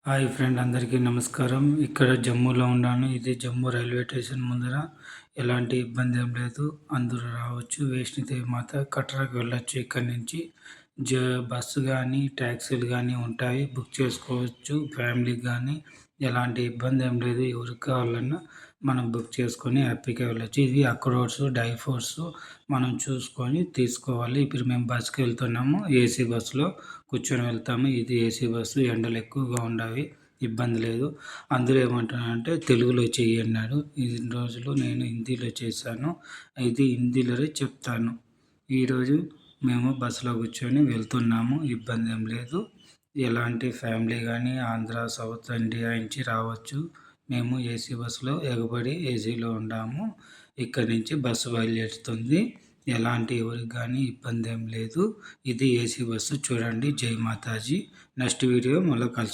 Hi friend, అందరికీ నమస్కారం. ఇక్కడ జమ్మూలో ఉన్నాను. ఇది జమ్మూ రైల్వే స్టేషన్ ముందర. ఎలాంటి ఇబ్బంది ఏం లేదు. అందరూ రావచ్చు. వైష్ణోదేవి మాత కట్రాకి వెళ్ళొచ్చు. ఇక్కడి నుంచి బస్సు కానీ ట్యాక్సీలు కానీ ఉంటాయి, బుక్ చేసుకోవచ్చు. ఫ్యామిలీకి కానీ ఎలాంటి ఇబ్బంది ఏం లేదు. ఎవరికి కావాలన్నా మనం బుక్ చేసుకొని హ్యాపీగా వెళ్ళొచ్చు. ఇది అక్రోడ్స్, డ్రై ఫ్రూట్స్ మనం చూసుకొని తీసుకోవాలి. ఇప్పుడు మేము బస్సుకి వెళ్తున్నాము. ఏసీ బస్సులో కూర్చొని వెళ్తాము. ఇది ఏసీ బస్సు. ఎండలు ఎక్కువగా ఉండవి, ఇబ్బంది లేదు. అందరూ ఏమంటున్నారంటే తెలుగులో చెయ్యి అన్నాడు. ఇన్ని రోజులు నేను హిందీలో చేశాను, ఇది హిందీలోనే చెప్తాను. ఈరోజు మేము బస్సులో కూర్చొని వెళ్తున్నాము. ఇబ్బంది ఏం లేదు. ఎలాంటి ఫ్యామిలీ కానీ ఆంధ్ర, సౌత్ ఇండియా నుంచి రావచ్చు. మేము ఏసీ బస్సులో ఎగబడి ఏసీలో ఉన్నాము. ఇక్కడి నుంచి బస్సు బయలుదేరుతుంది. ఎలాంటి ఎవరికి కానీ ఇబ్బంది ఏం లేదు. ఇది ఏసీ బస్సు చూడండి. జై మాతాజీ. నెక్స్ట్ వీడియో మళ్ళీ కలుసు.